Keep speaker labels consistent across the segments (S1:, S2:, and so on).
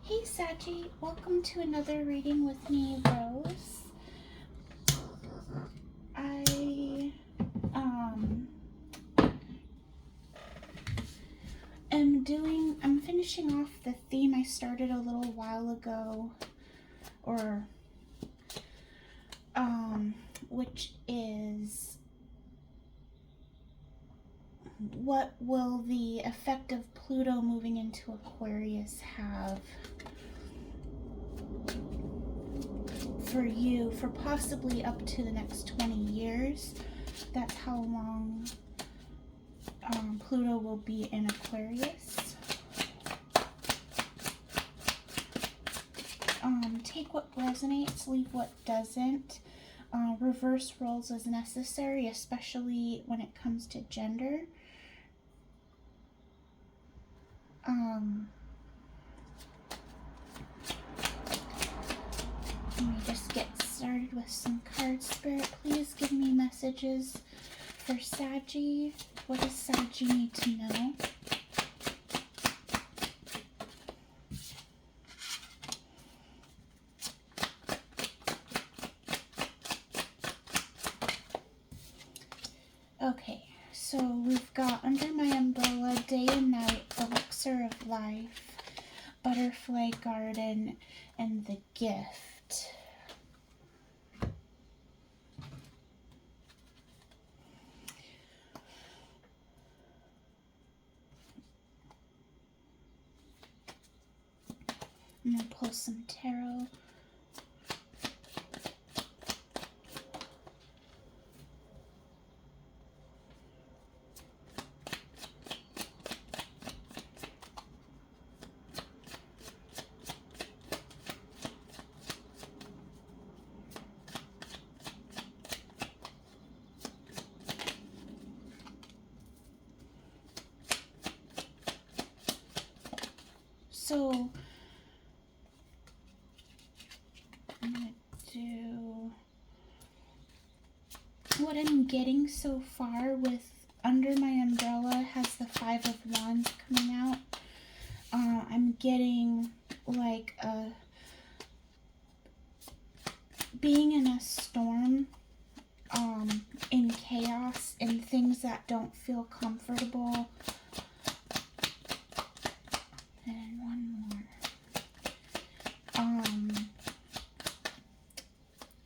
S1: Hey Sachi, welcome to another reading with me, Rose. I'm finishing off the theme I started a little while ago, which is what will the effect of Pluto moving into Aquarius have for you for possibly up to the next 20 years. That's how long Pluto will be in Aquarius. Take what resonates, leave what doesn't. Reverse roles as necessary, especially when it comes to gender. Let me just get started with some cards. Spirit, please give me messages for Saggy. What does Saggy need to know? Okay, so we've got Under My Umbrella, Day and Night, Elixir of Life, Butterfly Garden, and The Gift. I'm going to pull some tarot. So I'm going to do what I'm getting so far with Under My Umbrella has the Five of Wands coming out. I'm getting like being in a storm, in chaos, in things that don't feel comfortable. And one more.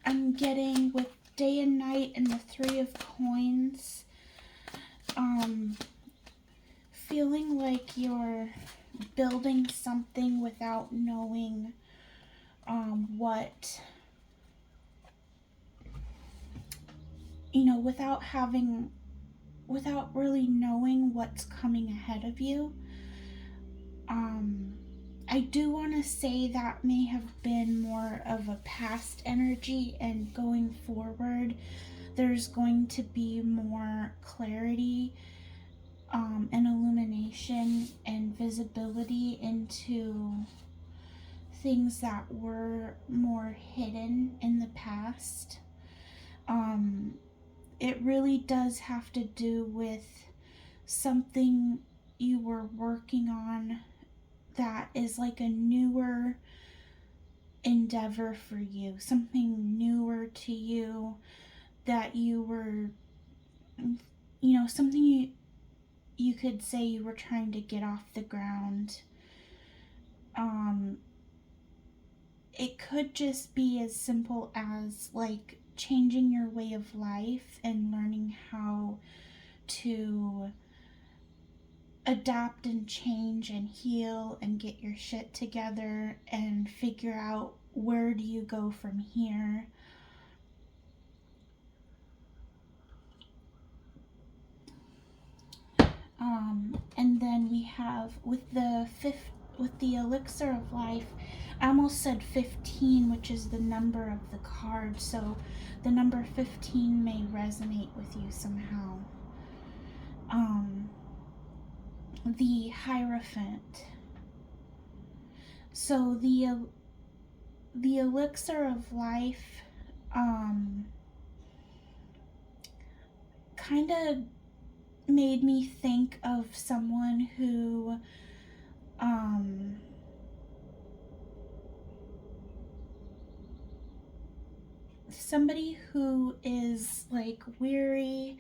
S1: I'm getting with Day and Night and the Three of Coins, feeling like you're building something without knowing without really knowing what's coming ahead of you. I do want to say that may have been more of a past energy, and going forward there's going to be more clarity and illumination and visibility into things that were more hidden in the past. It really does have to do with something you were working on that is like a newer endeavor for you, something newer to you that you were, something you could say you were trying to get off the ground. It could just be as simple as like changing your way of life and learning how to adapt and change and heal and get your shit together and figure out where do you go from here. And then we have with the Elixir of Life, I almost said 15, which is the number of the card, so the number 15 may resonate with you somehow. The Hierophant. So the Elixir of Life kind of made me think of someone who somebody who is like weary.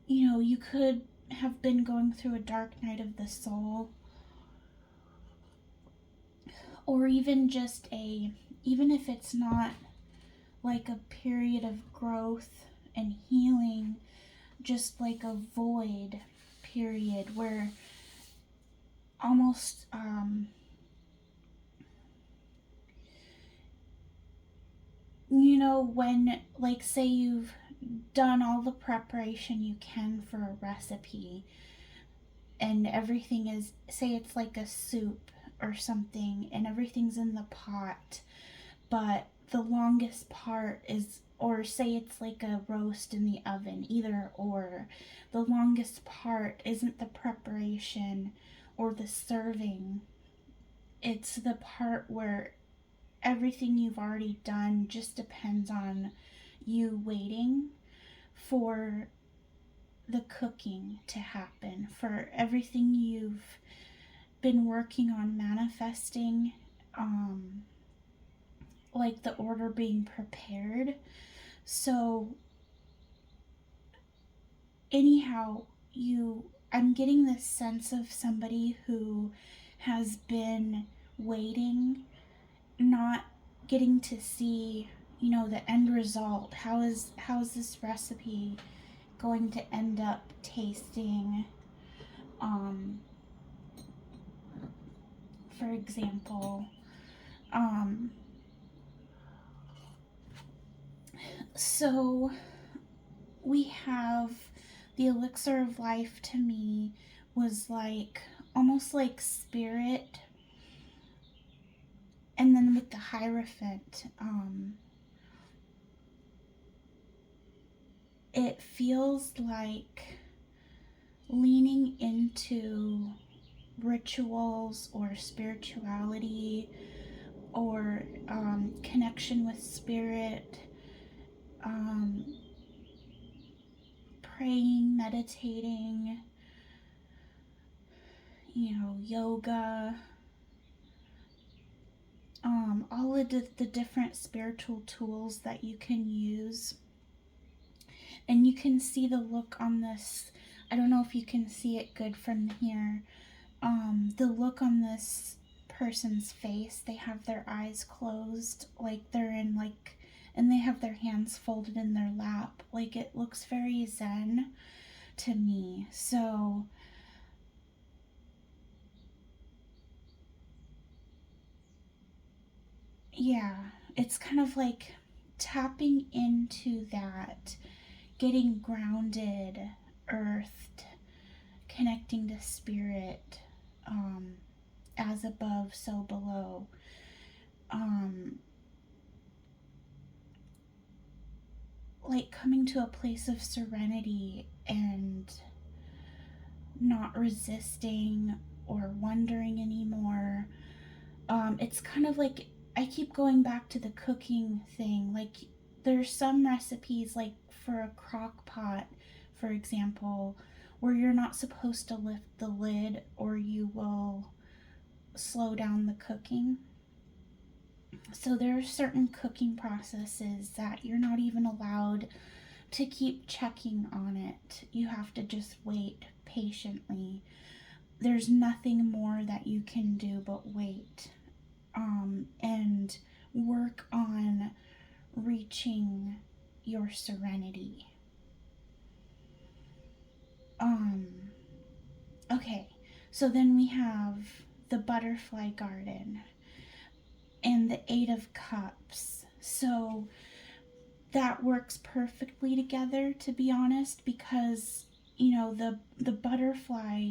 S1: You could have been going through a dark night of the soul, or even just even if it's not like a period of growth and healing, just like a void period where almost when, like, say you've done all the preparation you can for a recipe and everything is, say it's like a soup or something, and everything's in the pot, but the longest part is, or say it's like a roast in the oven, either or, the longest part isn't the preparation or the serving, it's the part where everything you've already done just depends on you waiting for the cooking to happen, for everything you've been working on manifesting, like the order being prepared. So anyhow, I'm getting this sense of somebody who has been waiting, not getting to see, the end result. How is this recipe going to end up tasting? For example, so we have the elixir of life. To me, was like almost like spirit, and then with the Hierophant, it feels like leaning into rituals or spirituality, or connection with spirit, praying, meditating, yoga, all of the different spiritual tools that you can use. And you can see the look on this. I don't know if you can see it good from here. The look on this person's face, they have their eyes closed, like they're in like, and they have their hands folded in their lap. Like, it looks very zen to me. So yeah, it's kind of like tapping into that, getting grounded, earthed, connecting to spirit, as above, so below. Like coming to a place of serenity and not resisting or wondering anymore. It's kind of like, I keep going back to the cooking thing. Like, there's some recipes, like for a crock pot, for example, where you're not supposed to lift the lid or you will slow down the cooking. So there are certain cooking processes that you're not even allowed to keep checking on it. You have to just wait patiently. There's nothing more that you can do but wait, and work on reaching your serenity. Okay, so then we have the butterfly garden and the Eight of Cups. So that works perfectly together, to be honest, because the butterfly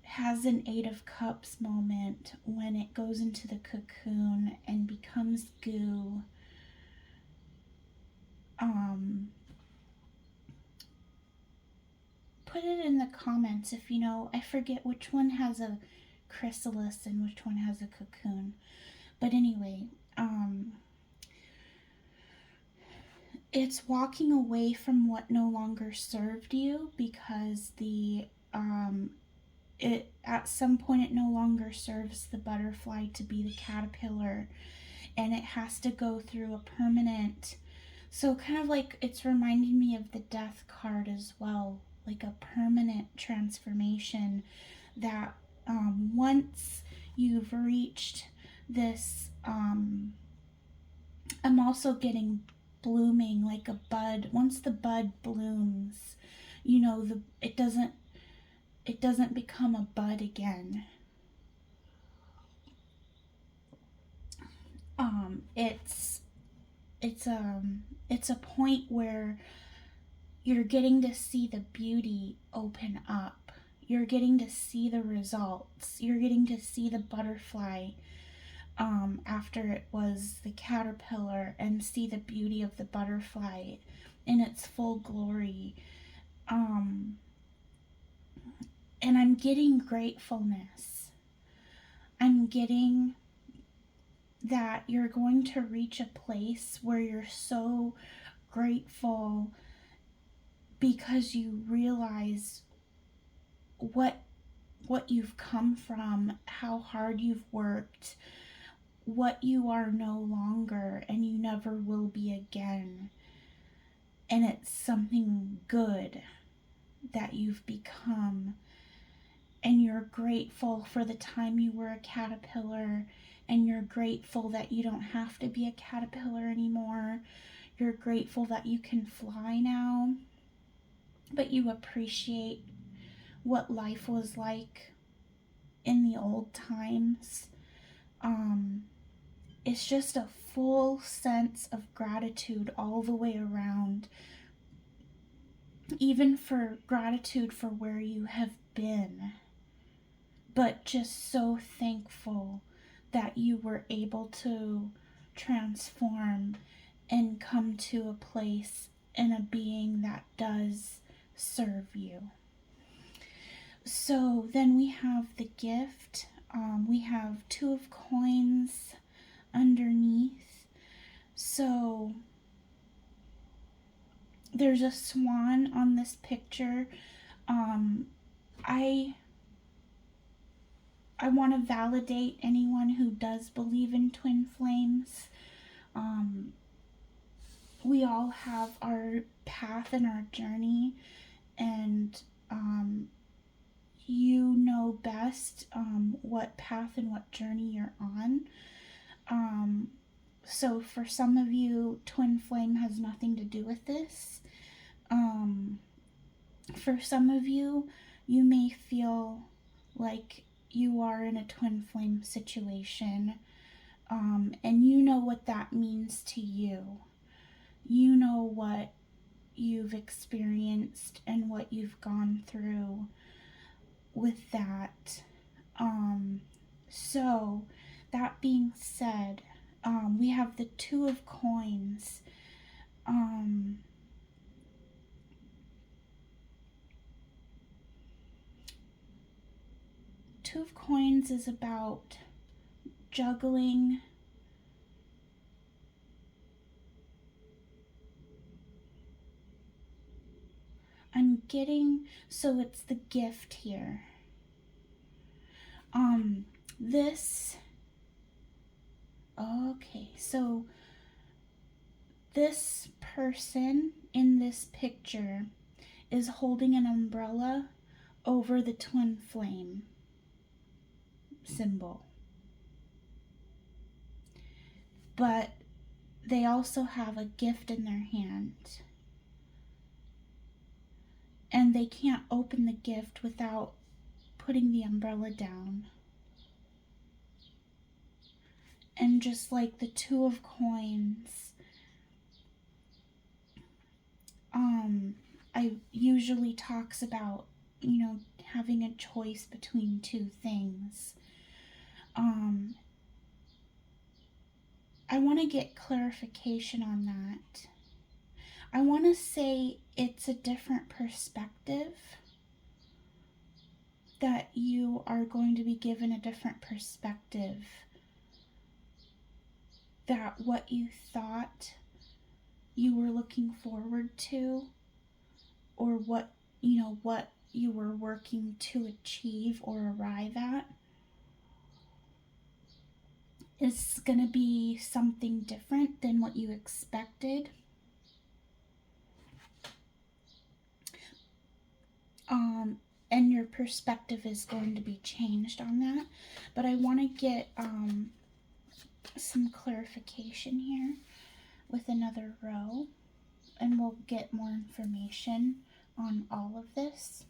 S1: has an Eight of Cups moment when it goes into the cocoon and becomes goo. Put it in the comments if you know. I forget which one has a chrysalis and which one has a cocoon. But anyway, it's walking away from what no longer served you, because it, at some point, it no longer serves the butterfly to be the caterpillar. and it has to go through a permanent. So kind of like it's reminding me of the death card as well, like a permanent transformation that once you've reached this, I'm also getting blooming like a bud. Once the bud blooms, you know, it doesn't become a bud again. It's it's a point where you're getting to see the beauty open up. You're getting to see the results. You're getting to see the butterfly after it was the caterpillar, and see the beauty of the butterfly in its full glory. Um, and I'm getting gratefulness. I'm getting that you're going to reach a place where you're so grateful because you realize what you've come from, how hard you've worked, what you are no longer and you never will be again. And it's something good that you've become. And you're grateful for the time you were a caterpillar, and you're grateful that you don't have to be a caterpillar anymore. You're grateful that you can fly now, but you appreciate what life was like in the old times. It's just a full sense of gratitude all the way around, even for gratitude for where you have been, but just so thankful that you were able to transform and come to a place and a being that does serve you. So then we have the gift. We have 2 of coins underneath. So there's a swan on this picture. I want to validate anyone who does believe in twin flames. We all have our path and our journey, and you know best what path and what journey you're on. So for some of you, twin flame has nothing to do with this. For some of you, you may feel like you are in a twin flame situation, and you know what that means to you. You know what you've experienced and what you've gone through with that. So that being said, we have the 2 of coins. Two of coins is about juggling. I'm getting, so it's the gift here. Okay, so this person in this picture is holding an umbrella over the twin flame symbol. But they also have a gift in their hand. And they can't open the gift without putting the umbrella down. And just like the 2 of coins, I usually talks about, having a choice between 2 things. I want to get clarification on that. I want to say it's a different perspective, that you are going to be given a different perspective, that what you thought you were looking forward to, or what you were working to achieve or arrive at, is going to be something different than what you expected. And your perspective is going to be changed on that. But I want to get some clarification here with another row, and we'll get more information on all of this.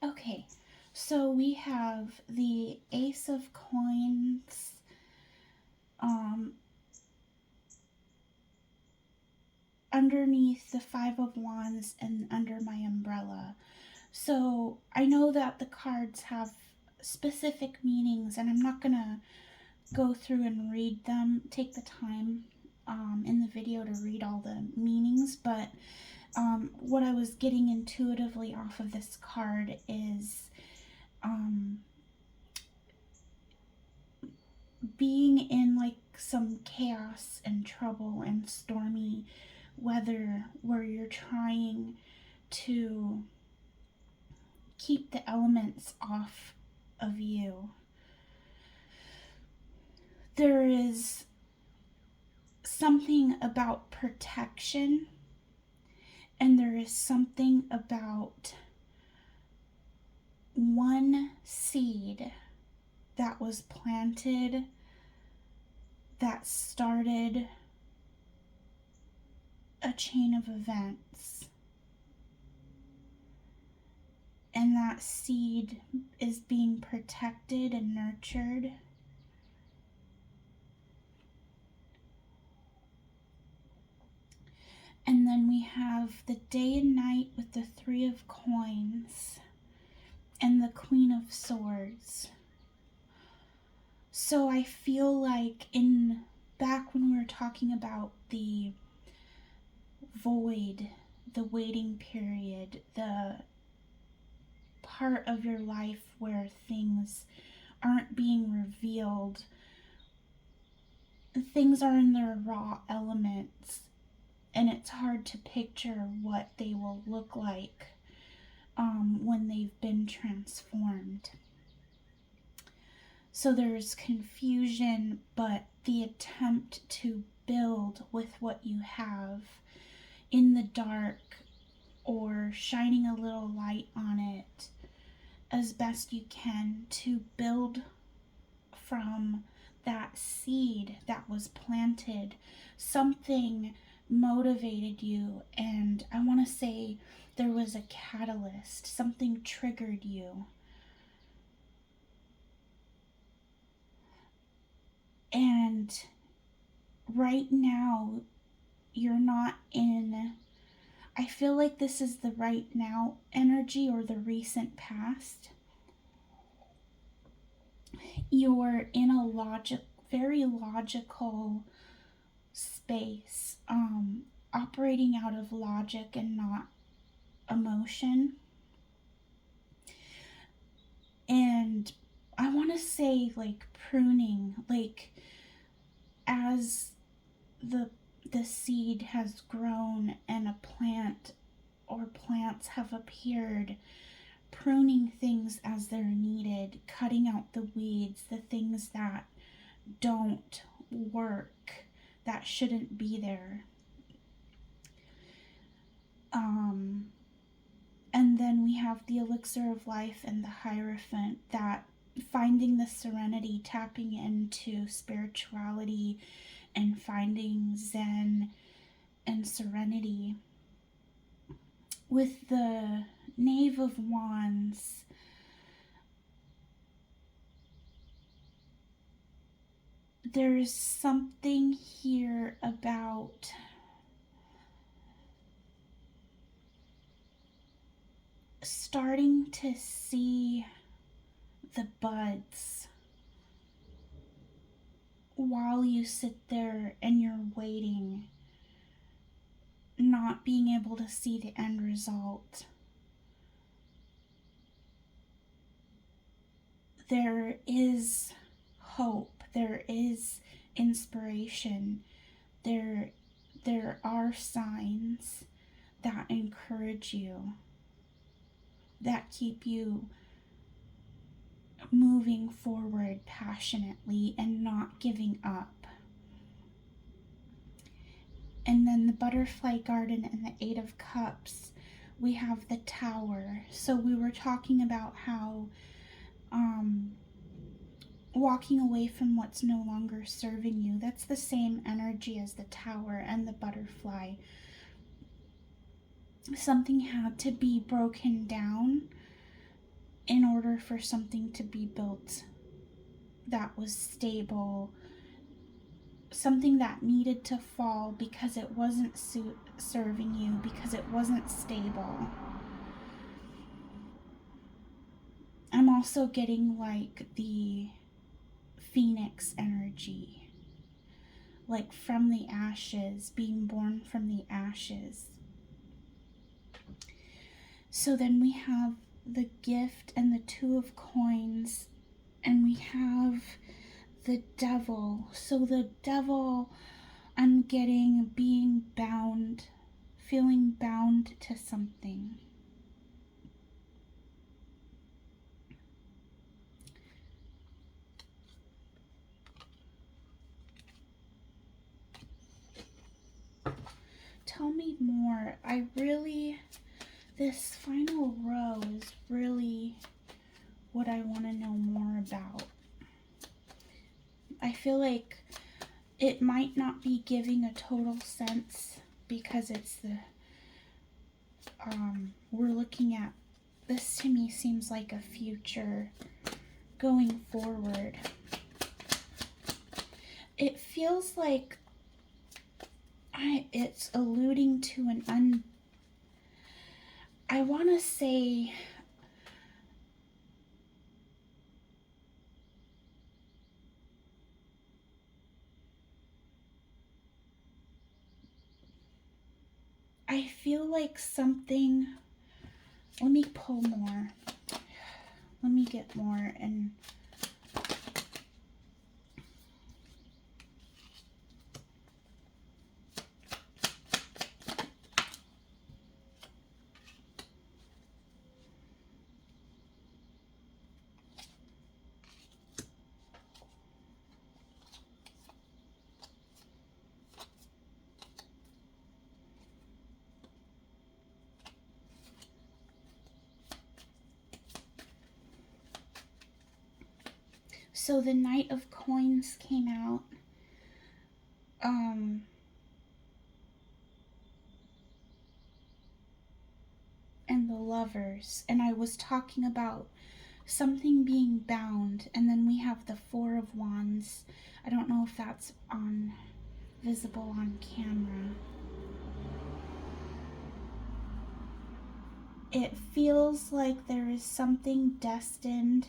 S1: Okay, so we have the Ace of Coins, underneath the Five of Wands and under my umbrella. So I know that the cards have specific meanings, and I'm not going to go through and read them, take the time in the video to read all the meanings, but what I was getting intuitively off of this card is being in like some chaos and trouble and stormy weather where you're trying to keep the elements off of you. There is something about protection, and there is something about one seed that was planted that started a chain of events. And that seed is being protected and nurtured. And then we have the day and night with the Three of Coins and the Queen of Swords. So I feel like back when we were talking about the void, the waiting period, the part of your life where things aren't being revealed, things are in their raw elements, and it's hard to picture what they will look like when they've been transformed. So there's confusion, but the attempt to build with what you have in the dark, or shining a little light on it as best you can to build from that seed that was planted. Something motivated you, and I want to say there was a catalyst. Something triggered you. And right now, you're not in, I feel like this is the right now energy or the recent past. You're in a very logical space, operating out of logic and not emotion. And I want to say like pruning, like as the seed has grown and a plant or plants have appeared, pruning things as they're needed, cutting out the weeds, the things that don't work, that shouldn't be there. And then we have the elixir of life and the Hierophant, that finding the serenity, tapping into spirituality and finding zen and serenity. with the Knave of Wands, there's something here about starting to see the buds while you sit there and you're waiting, not being able to see the end result. There is hope, there is inspiration, there are signs that encourage you, that keep you moving forward passionately and not giving up. And then the Butterfly Garden and the Eight of Cups, we have the Tower. So we were talking about how walking away from what's no longer serving you, that's the same energy as the Tower and the butterfly. Something had to be broken down in order for something to be built that was stable, something that needed to fall because it wasn't serving you, because it wasn't stable. I'm also getting like the Phoenix energy, like from the ashes, being born from the ashes. So then we have the Gift and the Two of Coins, and we have the Devil. So the Devil, I'm getting being bound, feeling bound to something. Tell me more. This final row is really what I want to know more about. I feel like it might not be giving a total sense because it's we're looking at, this to me seems like a future going forward. It feels like it's alluding to I want to say I feel like something, let me pull more. Let me get more and so the Knight of Coins came out. And the Lovers, and I was talking about something being bound, and then we have the Four of Wands. I don't know if that's visible on camera. It feels like there is something destined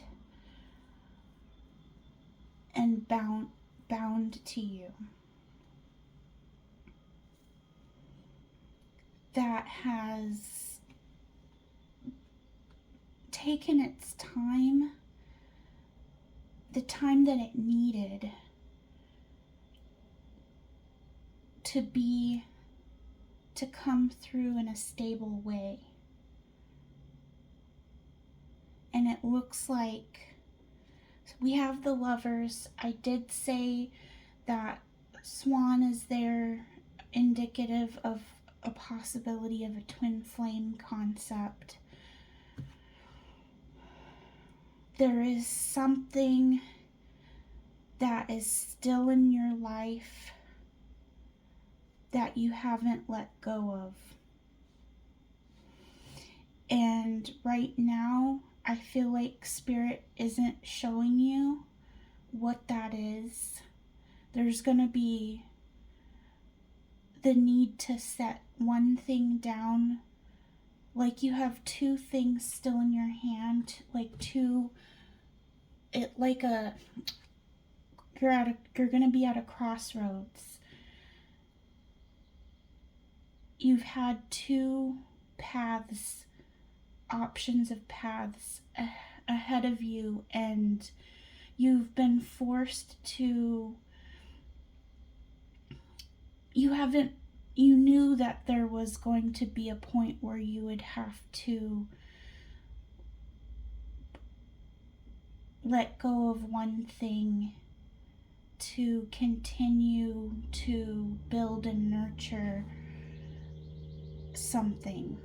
S1: and bound to you that has taken its time, the time that it needed to come through in a stable way. And it looks like we have the Lovers. I did say that Swan is there, indicative of a possibility of a twin flame concept. There is something that is still in your life that you haven't let go of. And right now, I feel like Spirit isn't showing you what that is. There's going to be the need to set one thing down, like you have two things still in your hand, like two, it like a, you're going to be at a crossroads. You've had two paths, options of paths ahead of you, and you've been forced to, you knew that there was going to be a point where you would have to let go of one thing to continue to build and nurture something.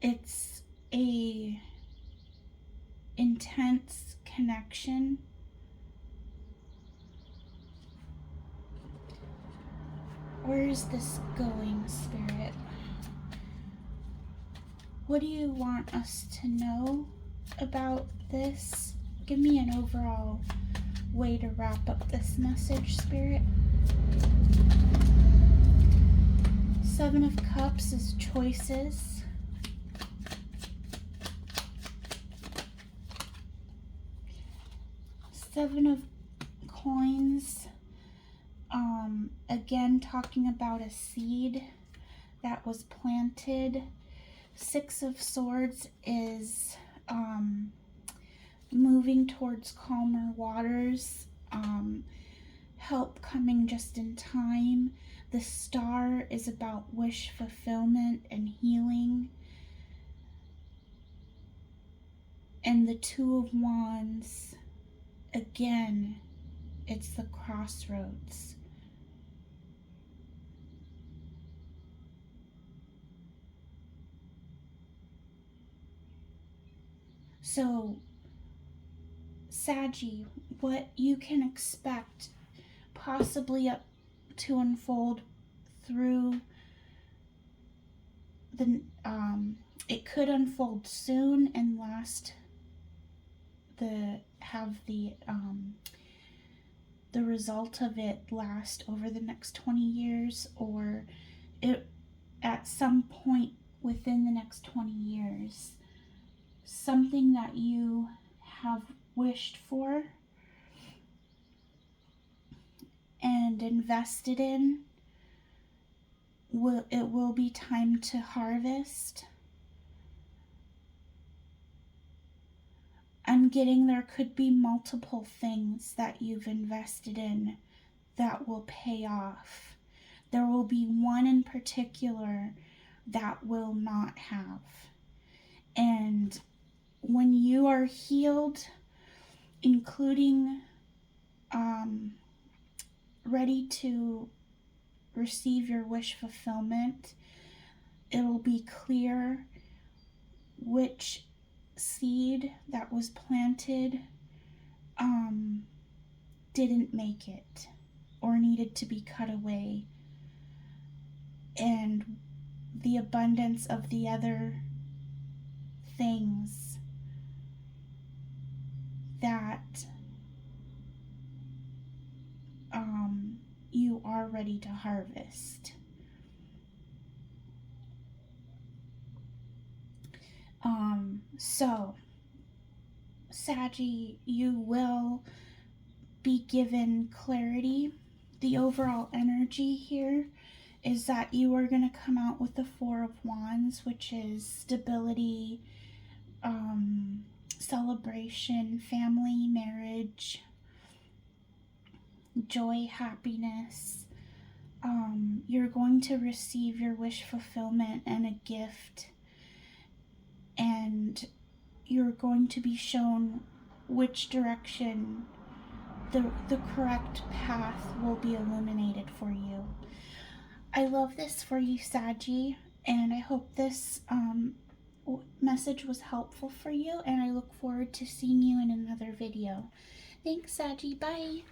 S1: It's a intense connection. Where is this going, Spirit? What do you want us to know about this? Give me an overall way to wrap up this message, Spirit. Seven of Cups is choices. Seven of Coins. Again, talking about a seed that was planted. Six of Swords is moving towards calmer waters, help coming just in time. The Star is about wish fulfillment and healing. And the Two of Wands, again, it's the crossroads. So, Saggy, what you can expect possibly up to unfold through the, it could unfold soon and have the result of it last over the next 20 years, or it at some point within the next 20 years. Something that you have wished for and invested in, it will be time to harvest. I'm getting there could be multiple things that you've invested in that will pay off. There will be one in particular that will not have. And when you are healed, including ready to receive your wish fulfillment, it'll be clear which seed that was planted didn't make it or needed to be cut away, and the abundance of the other things that you are ready to harvest. So, Saggy, you will be given clarity. The overall energy here is that you are going to come out with the Four of Wands, which is stability, celebration, family, marriage, joy, happiness. You're going to receive your wish fulfillment and a gift, and you're going to be shown which direction the correct path will be illuminated for you. I love this for you, Saggy, and I hope this message was helpful for you, and I look forward to seeing you in another video. Thanks, Saggy. Bye.